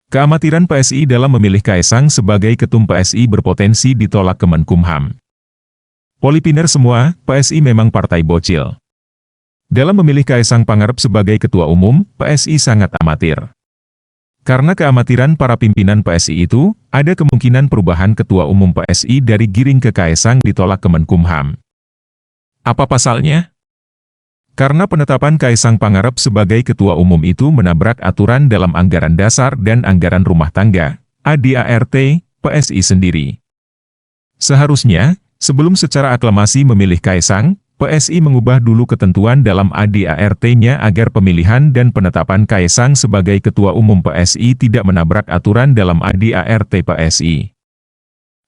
Keamatiran PSI dalam memilih Kaesang sebagai Ketum PSI berpotensi ditolak Kemenkumham. Polipiner semua, PSI memang partai bocil. Dalam memilih Kaesang Pangarep sebagai Ketua Umum, PSI sangat amatir. Karena keamatiran para pimpinan PSI itu, ada kemungkinan perubahan Ketua Umum PSI dari Giring ke Kaesang ditolak Kemenkumham. Apa pasalnya? Karena penetapan Kaesang Pangarep sebagai Ketua Umum itu menabrak aturan dalam Anggaran Dasar dan Anggaran Rumah Tangga, ADART, PSI sendiri. Seharusnya, sebelum secara aklamasi memilih Kaesang, PSI mengubah dulu ketentuan dalam ADART-nya agar pemilihan dan penetapan Kaesang sebagai Ketua Umum PSI tidak menabrak aturan dalam ADART PSI.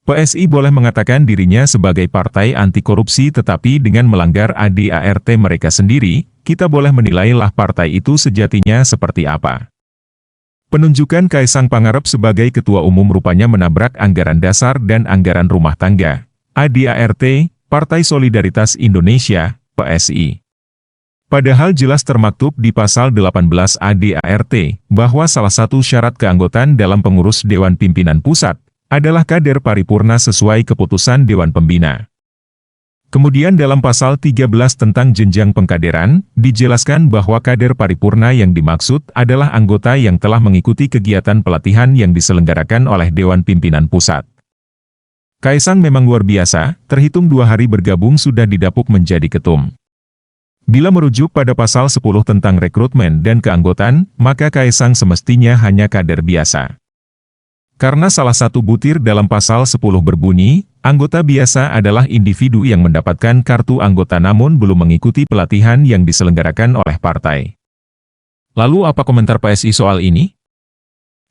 PSI boleh mengatakan dirinya sebagai partai anti korupsi tetapi dengan melanggar ADART mereka sendiri, kita boleh menilailah partai itu sejatinya seperti apa. Penunjukan Kaesang Pangarep sebagai Ketua Umum rupanya menabrak Anggaran Dasar dan Anggaran Rumah Tangga, ADART, Partai Solidaritas Indonesia, PSI. Padahal jelas termaktub di pasal 18 ADART, bahwa salah satu syarat keanggotaan dalam pengurus Dewan Pimpinan Pusat, adalah kader paripurna sesuai keputusan Dewan Pembina. Kemudian dalam pasal 13 tentang jenjang pengkaderan, dijelaskan bahwa kader paripurna yang dimaksud adalah anggota yang telah mengikuti kegiatan pelatihan yang diselenggarakan oleh Dewan Pimpinan Pusat. Kaesang memang luar biasa, terhitung 2 hari bergabung sudah didapuk menjadi ketum. Bila merujuk pada pasal 10 tentang rekrutmen dan keanggotaan, maka Kaesang semestinya hanya kader biasa. Karena salah satu butir dalam pasal 10 berbunyi, anggota biasa adalah individu yang mendapatkan kartu anggota namun belum mengikuti pelatihan yang diselenggarakan oleh partai. Lalu apa komentar PSI soal ini?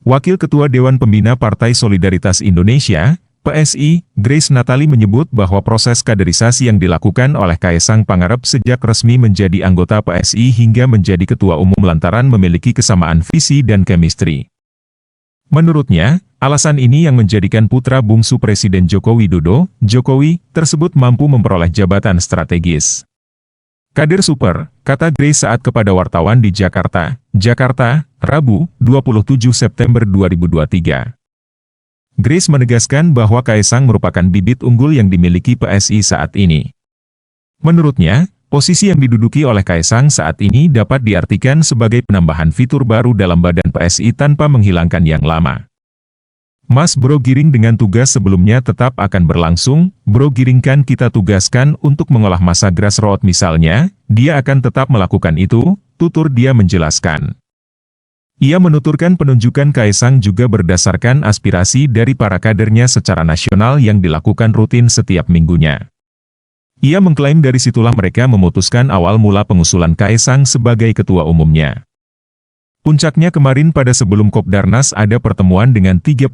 Wakil Ketua Dewan Pembina Partai Solidaritas Indonesia, PSI, Grace Natali menyebut bahwa proses kaderisasi yang dilakukan oleh Kaesang Pangarep sejak resmi menjadi anggota PSI hingga menjadi Ketua Umum lantaran memiliki kesamaan visi dan chemistry. Menurutnya, alasan ini yang menjadikan putra bungsu Presiden Joko Widodo, Jokowi, tersebut mampu memperoleh jabatan strategis. Kader super, kata Grace saat kepada wartawan di Jakarta, Rabu, 27 September 2023. Grace menegaskan bahwa Kaesang merupakan bibit unggul yang dimiliki PSI saat ini. Menurutnya, posisi yang diduduki oleh Kaesang saat ini dapat diartikan sebagai penambahan fitur baru dalam badan PSI tanpa menghilangkan yang lama. Mas Bro Giring dengan tugas sebelumnya tetap akan berlangsung, Bro Giring kan kita tugaskan untuk mengolah massa grassroots misalnya, dia akan tetap melakukan itu, tutur dia menjelaskan. Ia menuturkan penunjukan Kaesang juga berdasarkan aspirasi dari para kadernya secara nasional yang dilakukan rutin setiap minggunya. Ia mengklaim dari situlah mereka memutuskan awal mula pengusulan Kaesang sebagai ketua umumnya. Puncaknya kemarin pada sebelum Kopdarnas ada pertemuan dengan 38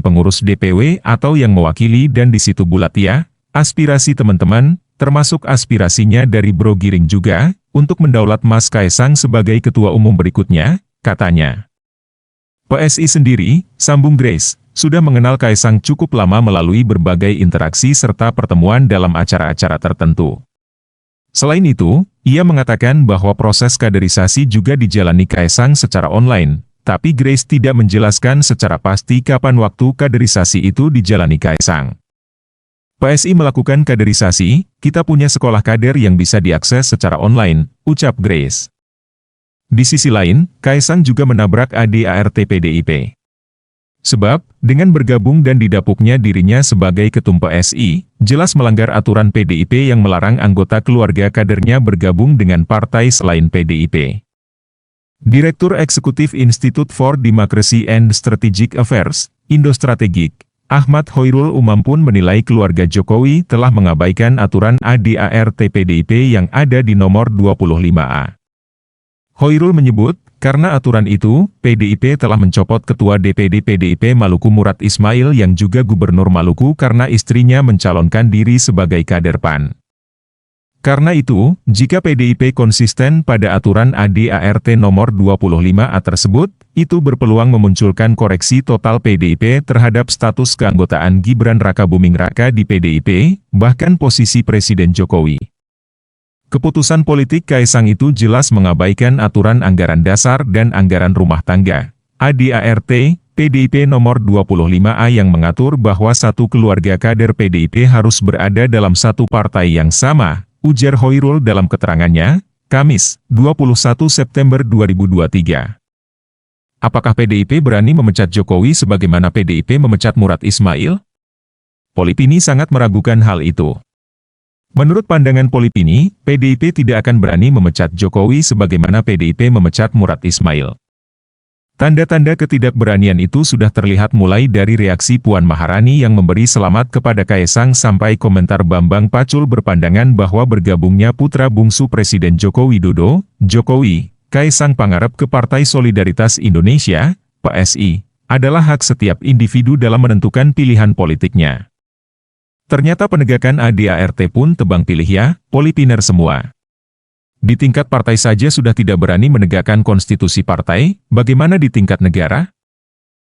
pengurus DPW atau yang mewakili dan di situ bulat ya, aspirasi teman-teman, termasuk aspirasinya dari Bro Giring juga, untuk mendaulat Mas Kaesang sebagai ketua umum berikutnya, katanya. PSI sendiri, sambung Grace, sudah mengenal Kaesang cukup lama melalui berbagai interaksi serta pertemuan dalam acara-acara tertentu. Selain itu, ia mengatakan bahwa proses kaderisasi juga dijalani Kaesang secara online, tapi Grace tidak menjelaskan secara pasti kapan waktu kaderisasi itu dijalani Kaesang. PSI melakukan kaderisasi, kita punya sekolah kader yang bisa diakses secara online, ucap Grace. Di sisi lain, Kaesang juga menabrak ADART PDIP. Sebab, dengan bergabung dan didapuknya dirinya sebagai ketum PSI, jelas melanggar aturan PDIP yang melarang anggota keluarga kadernya bergabung dengan partai selain PDIP. Direktur Eksekutif Institute for Democracy and Strategic Affairs, Indo-Strategik, Ahmad Hoirul Umam pun menilai keluarga Jokowi telah mengabaikan aturan ADART PDIP yang ada di nomor 25A. Hoirul menyebut, karena aturan itu, PDIP telah mencopot Ketua DPD PDIP Maluku Murad Ismail yang juga Gubernur Maluku karena istrinya mencalonkan diri sebagai kader PAN. Karena itu, jika PDIP konsisten pada aturan ADART nomor 25A tersebut, itu berpeluang memunculkan koreksi total PDIP terhadap status keanggotaan Gibran Rakabuming Raka di PDIP, bahkan posisi Presiden Jokowi. Keputusan politik Kaesang itu jelas mengabaikan aturan anggaran dasar dan anggaran rumah tangga, ADART, PDIP nomor 25A yang mengatur bahwa satu keluarga kader PDIP harus berada dalam satu partai yang sama, ujar Hoirul dalam keterangannya, Kamis, 21 September 2023. Apakah PDIP berani memecat Jokowi sebagaimana PDIP memecat Murad Ismail? Polipini sangat meragukan hal itu. Menurut pandangan Polipini, PDIP tidak akan berani memecat Jokowi sebagaimana PDIP memecat Murad Ismail. Tanda-tanda ketidakberanian itu sudah terlihat mulai dari reaksi Puan Maharani yang memberi selamat kepada Kaesang sampai komentar Bambang Pacul berpandangan bahwa bergabungnya putra bungsu Presiden Joko Widodo, Jokowi, Kaesang Pangarep ke Partai Solidaritas Indonesia, PSI, adalah hak setiap individu dalam menentukan pilihan politiknya. Ternyata penegakan ADART pun tebang pilih ya, Polipiner semua. Di tingkat partai saja sudah tidak berani menegakkan konstitusi partai, bagaimana di tingkat negara?